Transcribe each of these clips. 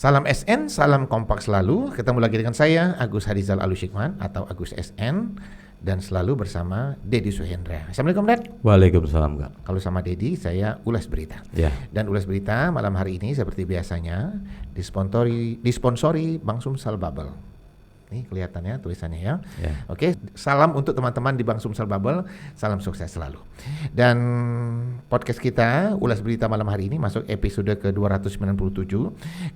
Salam SN, salam kompak selalu. Ketemu lagi dengan saya, Agus Harizal Alusyikman atau Agus SN, dan selalu bersama Dedi Suhendra. Assalamualaikum, Dad. Waalaikumsalam, Kak. Kalau sama Dedi, saya ulas berita. Ya. Dan ulas berita malam hari ini seperti biasanya disponsori Bank Sumsel Bubble. Nih kelihatannya tulisannya ya. Oke, salam untuk teman-teman di Bank Sumsel Bubble, salam sukses selalu. Dan podcast kita ulas berita malam hari ini masuk episode ke-297,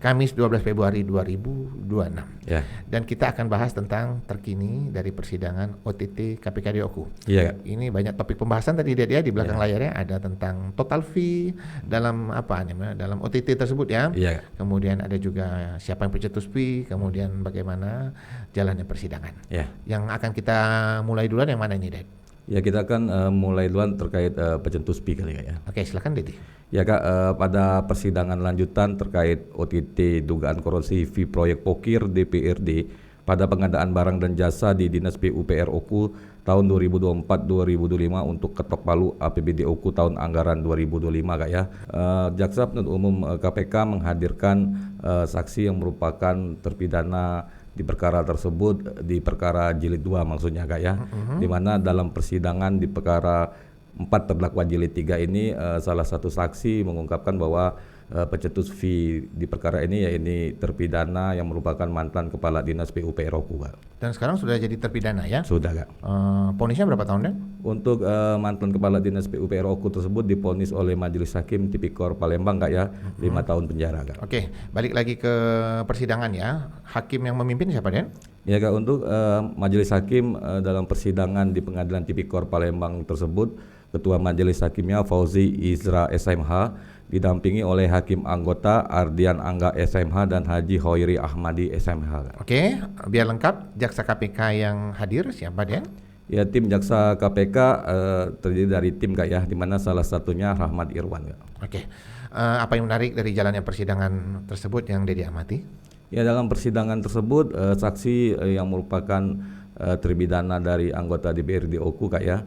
Kamis 12 Februari 2026. Ya. Dan kita akan bahas tentang terkini dari persidangan OTT KPK di Oku. Iya, Kak. Ini banyak topik pembahasan tadi dia di belakang layarnya ada tentang total fee dalam dalam OTT tersebut ya. Iya, Kak. Kemudian ada juga siapa yang pencetus fee, kemudian bagaimana jalannya persidangan. Ya. Yang akan kita mulai duluan yang mana ini, Dad? Ya, kita akan mulai duluan terkait pencetus fee kali, Kak, ya. Oke, silakan, Dedi. Ya, Kak, pada persidangan lanjutan terkait OTT dugaan korupsi fee proyek Pokir DPRD pada pengadaan barang dan jasa di Dinas PUPR Oku tahun 2024-2025 untuk ketok palu APBD Oku tahun anggaran 2025, Kak, ya. Jaksa penuntut umum KPK menghadirkan saksi yang merupakan terpidana di perkara tersebut, di perkara jilid 2 maksudnya, Kak, ya. Di mana dalam persidangan di perkara 4 terdakwa jilid 3 ini salah satu saksi mengungkapkan bahwa pencetus fee di perkara ini ya ini terpidana yang merupakan mantan kepala dinas PUPR Oku, Kak. Dan sekarang sudah jadi terpidana ya? Sudah, Kak. Ponisnya berapa tahun, Dad? Untuk mantan kepala dinas PUPR Oku tersebut diponis oleh Majelis Hakim Tipikor Palembang, Kak, ya, 5 tahun penjara, Kak. Oke, balik lagi ke persidangan ya. Hakim yang memimpin siapa, Dan? Ya, Kak, untuk Majelis Hakim dalam persidangan di Pengadilan Tipikor Palembang tersebut, Ketua Majelis Hakimnya Fauzi Izra SMH didampingi oleh Hakim Anggota Ardian Angga SMH dan Haji Hoiri Ahmadi SMH. Oke, biar lengkap, Jaksa KPK yang hadir siapa, Den? Ya, tim Jaksa KPK terdiri dari tim, Kak, ya, di mana salah satunya Rahmat Irwan, Kak. Oke, apa yang menarik dari jalannya persidangan tersebut yang Dedi amati? Ya, dalam persidangan tersebut saksi yang merupakan terpidana dari anggota DPRD Oku, Kak, ya,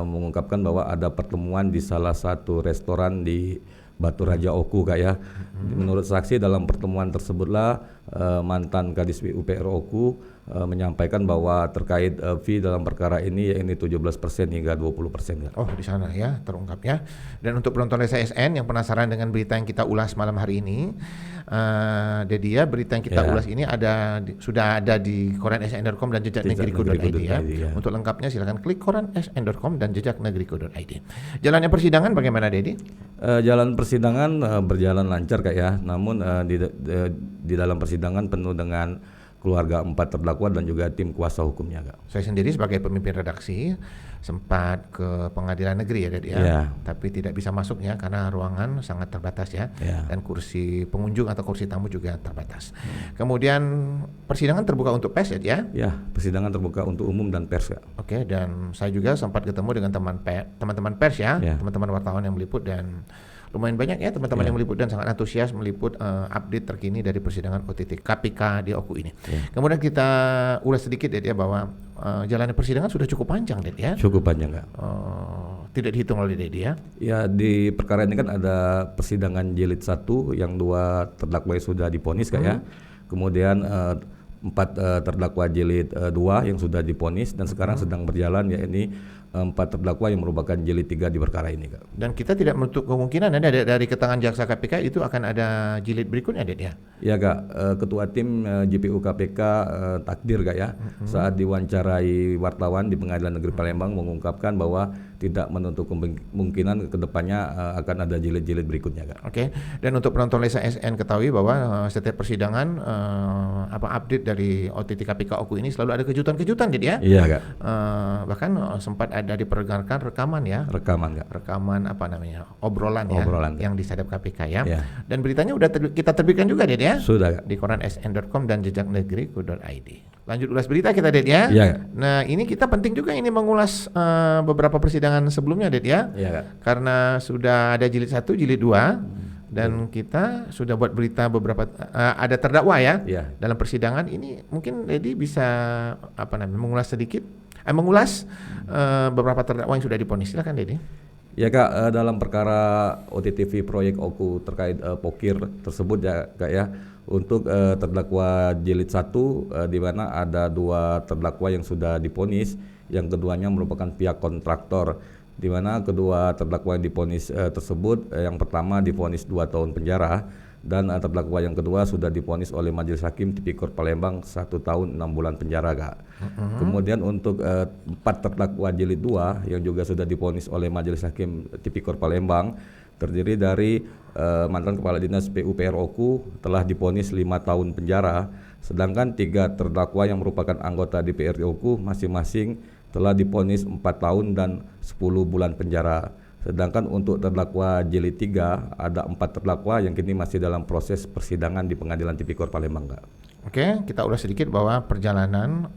mengungkapkan bahwa ada pertemuan di salah satu restoran di Batu Raja Oku, Kak, ya. Menurut saksi dalam pertemuan tersebutlah mantan Kadis PUPR Oku menyampaikan bahwa terkait fee dalam perkara ini ya ini 17% hingga 20%, Kak. Oh, di sana ya terungkap ya. Dan untuk penonton SN yang penasaran dengan berita yang kita ulas malam hari ini, Dedi ya, berita yang kita ulas ini sudah ada di koransn.com dan jejaknegeriku.id ya. Untuk lengkapnya silakan klik koransn.com dan jejaknegeriku.id. Jalannya persidangan bagaimana, Dedi? Jalan persidangan berjalan lancar, Kak, ya. Namun di dalam persidangan penuh dengan keluarga 4 terdakwa dan juga tim kuasa hukumnya, Kak. Saya sendiri sebagai pemimpin redaksi sempat ke pengadilan negeri ya, Dedi ya. Tapi tidak bisa masuk ya karena ruangan sangat terbatas ya. Dan kursi pengunjung atau kursi tamu juga terbatas. Kemudian persidangan terbuka untuk pers ya? Ya, persidangan terbuka untuk umum dan pers, Kak. Oke, dan saya juga sempat ketemu dengan teman-teman pers ya, teman-teman wartawan yang meliput, dan lumayan banyak ya teman-teman yang meliput dan sangat antusias meliput update terkini dari persidangan OTT KPK di Oku ini. Kemudian kita ulas sedikit ya bahwa jalannya persidangan sudah cukup panjang, Ded, ya. Cukup panjang, Kak. Tidak dihitung oleh Dedi ya. Ya, di perkara ini kan ada persidangan jilid 1 yang 2 terdakwa sudah diponis, Kak, ya. Kemudian 4 terdakwa jilid 2 yang sudah diponis dan sekarang sedang berjalan ya ini 4 terdakwa yang merupakan jilid 3 di perkara ini, Kak. Dan kita tidak menutup kemungkinan ada dari keterangan jaksa KPK itu akan ada jilid berikutnya, Ded, ya? Ya, Kak, Ketua Tim JPU KPK Takdir, Kak, ya, saat diwawancarai wartawan di Pengadilan Negeri Palembang mengungkapkan bahwa tidak menutup kemungkinan kedepannya akan ada jilid-jilid berikutnya, Kak. Oke, dan untuk penonton Lesa SN ketahui bahwa setiap persidangan update dari OTT KPK Oku ini selalu ada kejutan-kejutan, Ded, ya? Iya, Kak. Bahkan sempat ada diperdengarkan rekaman ya. Rekaman, Kak. Rekaman obrolan ya yang disadap KPK ya. Dan beritanya udah kita terbitkan juga, Ded, ya. Sudah, Kak. Di koransn.com dan jejaknegeriku.id. Lanjut ulas berita kita, Ded, ya. Iya. Nah, ini kita penting juga ini mengulas beberapa persidangan sebelumnya, Ded, ya. Iya, Kak. Karena sudah ada jilid 1, jilid 2 dan kita sudah buat berita beberapa ada terdakwa ya. Dalam persidangan ini mungkin Dedi bisa mengulas sedikit mengulas beberapa terdakwa yang sudah diponis. Silakan, Dedi. Ya, Kak, dalam perkara OTTV proyek Oku terkait Pokir tersebut ya, Kak, ya, Untuk terdakwa jilid 1 di mana ada 2 terdakwa yang sudah divonis, yang keduanya merupakan pihak kontraktor, di mana kedua terdakwa yang divonis tersebut yang pertama divonis 2 tahun penjara dan terdakwa yang kedua sudah divonis oleh Majelis Hakim Tipikor Palembang 1 tahun 6 bulan penjara, Kak. Kemudian untuk 4 terdakwa jilid 2 yang juga sudah divonis oleh Majelis Hakim Tipikor Palembang terdiri dari mantan Kepala Dinas PUPR Oku telah divonis 5 tahun penjara, sedangkan 3 terdakwa yang merupakan anggota DPRD Oku masing-masing telah divonis 4 tahun dan 10 bulan penjara. Sedangkan untuk terdakwa jilid 3 ada 4 terdakwa yang kini masih dalam proses persidangan di Pengadilan Tipikor Palembang, Kak. Oke, kita ulas sedikit bahwa perjalanan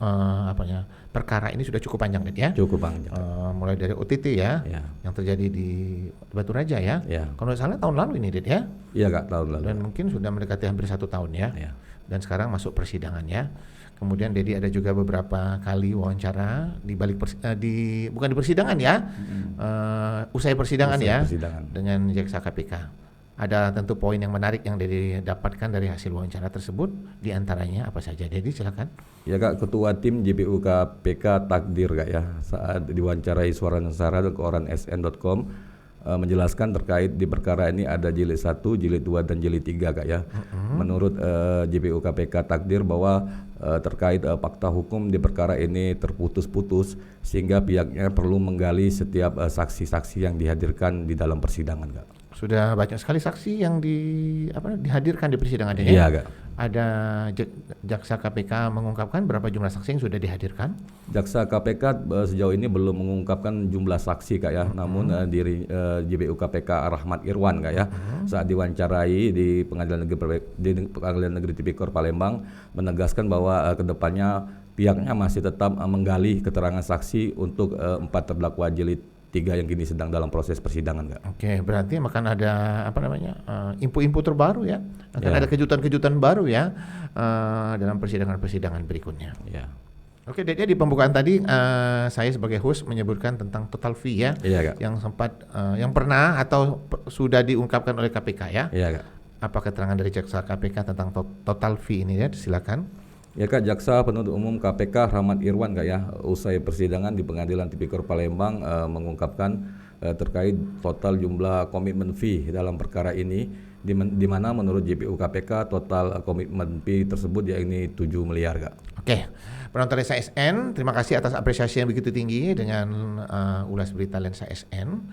perkara ini sudah cukup panjang, Ded, ya. Cukup panjang. Mulai dari OTT ya, yang terjadi di Batu Raja ya. Kalau nggak salah tahun lalu ini, Ded, ya. Iya, Kak, tahun lalu. Dan mungkin sudah mendekati hampir 1 tahun ya. Dan sekarang masuk persidangan ya. Kemudian Dedi ada juga beberapa kali wawancara di balik bukan di persidangan ya, usai persidangan dengan jaksa KPK. Ada tentu poin yang menarik yang Dedi dapatkan dari hasil wawancara tersebut. Di antaranya apa saja, Dedi? Silakan. Ya, Kak, Ketua Tim JPU KPK Takdir, Kak, ya, saat diwawancarai Suara Nusantara ke koran sn.com menjelaskan terkait di perkara ini ada jilid 1, jilid 2 dan jilid 3, Kak, ya. Menurut JPU KPK Takdir bahwa terkait fakta hukum di perkara ini terputus-putus sehingga pihaknya perlu menggali setiap saksi-saksi yang dihadirkan di dalam persidangan, Kak. Sudah banyak sekali saksi yang dihadirkan di persidangan ini. Iya, Kak. Ada jaksa KPK mengungkapkan berapa jumlah saksi yang sudah dihadirkan? Jaksa KPK sejauh ini belum mengungkapkan jumlah saksi, Kak, ya. Namun diri JPU KPK Rahmat Irwan, Kak, ya, saat diwawancarai di Pengadilan Negeri Tipikor Palembang menegaskan bahwa kedepannya pihaknya masih tetap menggali keterangan saksi untuk 4 terdakwa jilid 3 yang kini sedang dalam proses persidangan, Kak. Oke, berarti akan ada info-info terbaru ya, ada kejutan-kejutan baru ya dalam persidangan-persidangan berikutnya. Ya. Oke, jadi di pembukaan tadi saya sebagai host menyebutkan tentang total fee ya, Kak. yang sempat yang pernah atau sudah diungkapkan oleh KPK ya. Iya, Kak. Apa keterangan dari jaksa KPK tentang total fee ini ya? Silakan. Ya, Kak, Jaksa Penuntut Umum KPK Rahmat Irwan, Kak, ya, usai persidangan di Pengadilan Tipikor Palembang mengungkapkan terkait total jumlah komitmen fee dalam perkara ini, di mana menurut JPU KPK total komitmen fee tersebut yakni 7 miliar, Kak. Oke, penonton Lensa SN, terima kasih atas apresiasi yang begitu tinggi dengan ulas berita Lensa SN.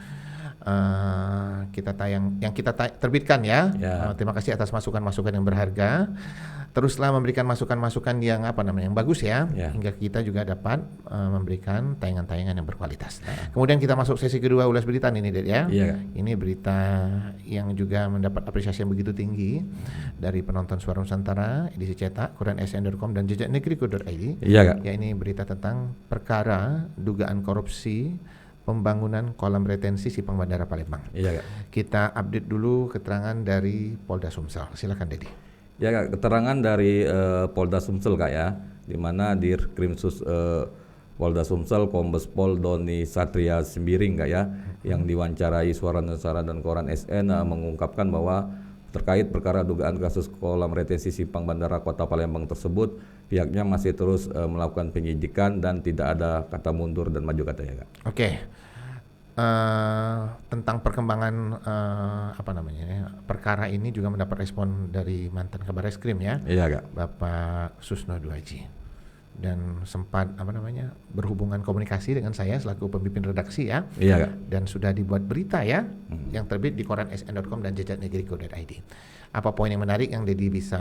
Kita terbitkan ya. Terima kasih atas masukan-masukan yang berharga. Teruslah memberikan masukan-masukan yang yang bagus ya, hingga kita juga dapat memberikan tayangan-tayangan yang berkualitas. Kemudian kita masuk sesi kedua ulas berita ini, Ded, ya. Ini berita yang juga mendapat apresiasi yang begitu tinggi dari penonton Suara Nusantara, edisi cetak, koran sn.com dan jejaknegeri.id. Ya, ini berita tentang perkara dugaan korupsi pembangunan kolam retensi Simpang Bandara Palembang. Kita update dulu keterangan dari Polda Sumsel. Silakan, Dedi. Ya, Kak, keterangan dari Polda Sumsel, Kak, ya, di mana Dirkrimsus Polda Sumsel Kombes Pol Doni Satria Sembiring, Kak, ya, yang diwawancarai Suara Nusantara dan koran SN mengungkapkan bahwa terkait perkara dugaan kasus kolam retensi Simpang Bandara Kota Palembang tersebut, pihaknya masih terus melakukan penyidikan dan tidak ada kata mundur dan maju, katanya, Kak. Oke. Tentang perkembangan perkara ini juga mendapat respon dari mantan Kabar Reskrim ya, Kak. Bapak Susno Duaji, dan sempat berhubungan komunikasi dengan saya selaku pemimpin redaksi ya, Kak. Dan sudah dibuat berita ya, yang terbit di koran sn.com dan jejaknegeri.id. Apa poin yang menarik yang Dedi bisa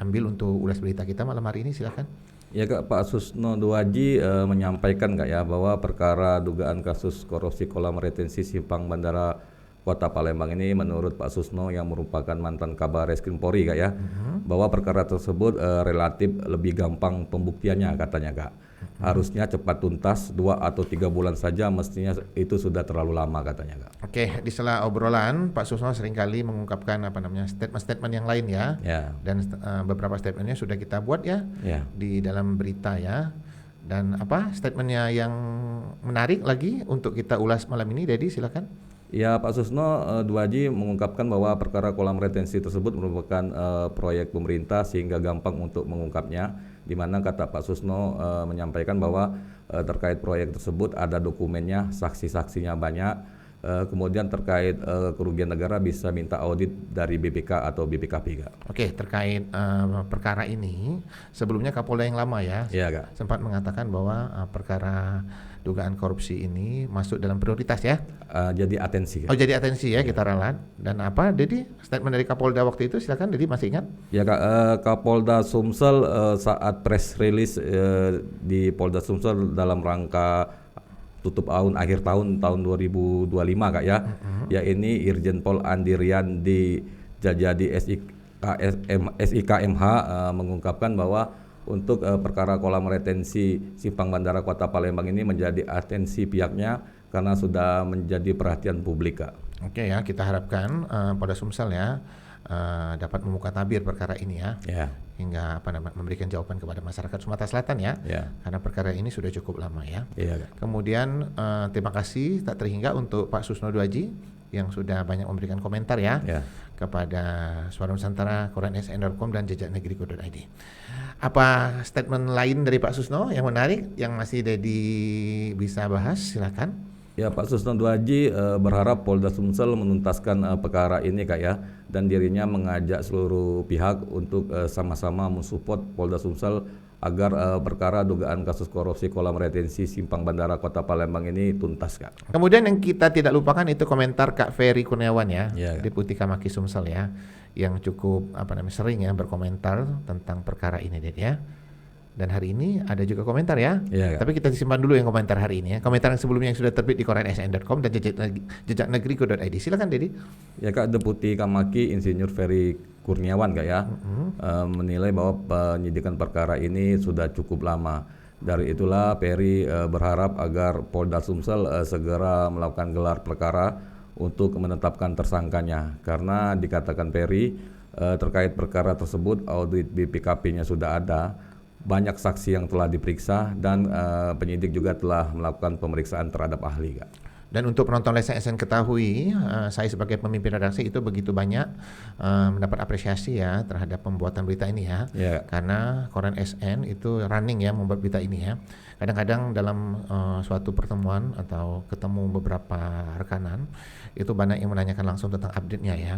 ambil untuk ulas berita kita malam hari ini? Silakan. Ya, Kak, Pak Susno Duaji menyampaikan, Kak, ya, bahwa perkara dugaan kasus korupsi kolam retensi Simpang Bandara Kota Palembang ini menurut Pak Susno yang merupakan mantan Kabar Reskrim Polri, Kak, ya, bahwa perkara tersebut relatif lebih gampang pembuktiannya, katanya, Kak. Harusnya cepat tuntas, 2 atau 3 bulan saja, mestinya itu sudah terlalu lama, katanya, Kak. Oke, di sela obrolan Pak Susno seringkali mengungkapkan statement-statement yang lain ya. Dan beberapa statementnya sudah kita buat ya, di dalam berita ya. Dan statementnya yang menarik lagi untuk kita ulas malam ini, Dedi, silakan. Ya, Pak Susno, Duaji mengungkapkan bahwa perkara kolam retensi tersebut merupakan proyek pemerintah sehingga gampang untuk mengungkapnya, di mana kata Pak Susno menyampaikan bahwa terkait proyek tersebut ada dokumennya, saksi-saksinya banyak, kemudian terkait kerugian negara bisa minta audit dari BPK atau BPKP, Kak. Oke, terkait perkara ini, sebelumnya Kapolda yang lama ya, Kak. sempat mengatakan bahwa perkara dugaan korupsi ini masuk dalam prioritas ya. Jadi atensi. Oh, jadi atensi ya, kita ralat. Dan apa, Dedi, statement dari Kapolda waktu itu, silakan Dedi, masih ingat? Ya, Kak, Kapolda Sumsel saat press release di Polda Sumsel dalam rangka tutup akhir tahun 2025, Kak ya. Ya, ini Irjen Pol Andirian di jadi SIKMH mengungkapkan bahwa untuk perkara kolam retensi Simpang Bandara Kota Palembang ini menjadi atensi pihaknya karena sudah menjadi perhatian publik, Kak. Oke ya, kita harapkan Polda Sumsel ya dapat membuka tabir perkara ini ya, hingga memberikan jawaban kepada masyarakat Sumatera Selatan ya, karena perkara ini sudah cukup lama ya. Kemudian terima kasih tak terhingga untuk Pak Susno Duaji yang sudah banyak memberikan komentar ya, kepada Suara Nusantara, Koran SN.com dan jejaknegeri.id. Apa statement lain dari Pak Susno yang menarik yang masih Dedi bisa bahas? Silakan. Ya, Pak Susno Duaji berharap Polda Sumsel menuntaskan perkara ini, Kak ya, dan dirinya mengajak seluruh pihak untuk sama-sama mensupport Polda Sumsel agar perkara dugaan kasus korupsi kolam retensi Simpang Bandara Kota Palembang ini tuntas, Kak. Kemudian yang kita tidak lupakan itu komentar Kak Ferry Kurniawan ya, Deputi Kamaki Sumsel ya, yang cukup sering ya berkomentar tentang perkara ini, Ded ya. Dan hari ini ada juga komentar ya. Tapi kita simpan dulu yang komentar hari ini ya. Komentar yang sebelumnya yang sudah terbit di koran SN.com dan jejaknegeri.id. Silakan, Dedi. Ya, Kak, Deputi Kamaki Insinyur Ferry Kurniawan, Kak ya, menilai bahwa penyidikan perkara ini sudah cukup lama. Dari itulah Ferry berharap agar Polda Sumsel segera melakukan gelar perkara untuk menetapkan tersangkanya. Karena dikatakan Ferry terkait perkara tersebut audit BPKP-nya sudah ada. Banyak saksi yang telah diperiksa dan penyidik juga telah melakukan pemeriksaan terhadap ahli, Kak. Dan untuk penonton Lensa SN ketahui, saya sebagai pemimpin redaksi itu begitu banyak mendapat apresiasi ya terhadap pembuatan berita ini ya. Karena Koran SN itu running ya membuat berita ini ya. Kadang-kadang dalam suatu pertemuan atau ketemu beberapa rekanan itu banyak yang menanyakan langsung tentang update-nya ya.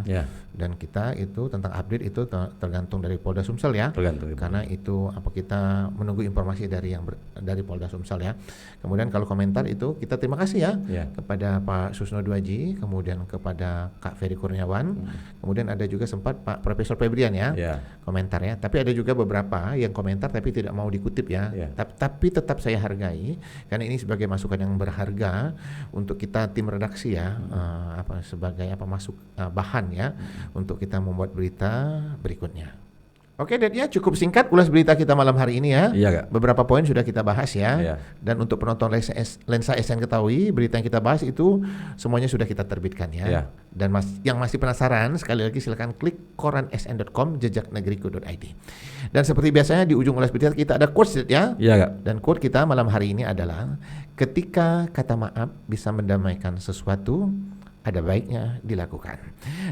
Dan kita itu tentang update itu tergantung dari Polda Sumsel ya. Karena itu kita menunggu informasi dari Polda Sumsel ya. Kemudian kalau komentar itu kita terima kasih ya. Kepada Pak Susno Duaji, kemudian kepada Kak Ferry Kurniawan, kemudian ada juga sempat Pak Profesor Febrian ya, komentar ya. Tapi ada juga beberapa yang komentar tapi tidak mau dikutip ya. Tapi tetap saya hargai karena ini sebagai masukan yang berharga untuk kita tim redaksi ya, sebagai bahan ya untuk kita membuat berita berikutnya. Oke, Ded ya, cukup singkat ulas berita kita malam hari ini ya. Beberapa poin sudah kita bahas ya. Dan untuk penonton Lensa SN ketahui, berita yang kita bahas itu semuanya sudah kita terbitkan ya. Dan yang masih penasaran, sekali lagi silakan klik koransn.com jejaknegeri.id. Dan seperti biasanya di ujung ulas berita kita ada quotes ya. Dan quote kita malam hari ini adalah, ketika kata maaf bisa mendamaikan sesuatu, ada baiknya dilakukan.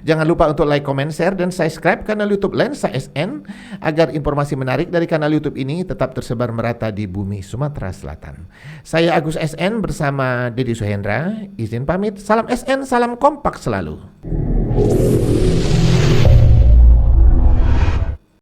Jangan lupa untuk like, comment, share, dan subscribe kanal YouTube Lensa SN agar informasi menarik dari kanal YouTube ini tetap tersebar merata di bumi Sumatera Selatan. Saya Agus SN bersama Dedi Suhendra, izin pamit. Salam SN, salam kompak selalu.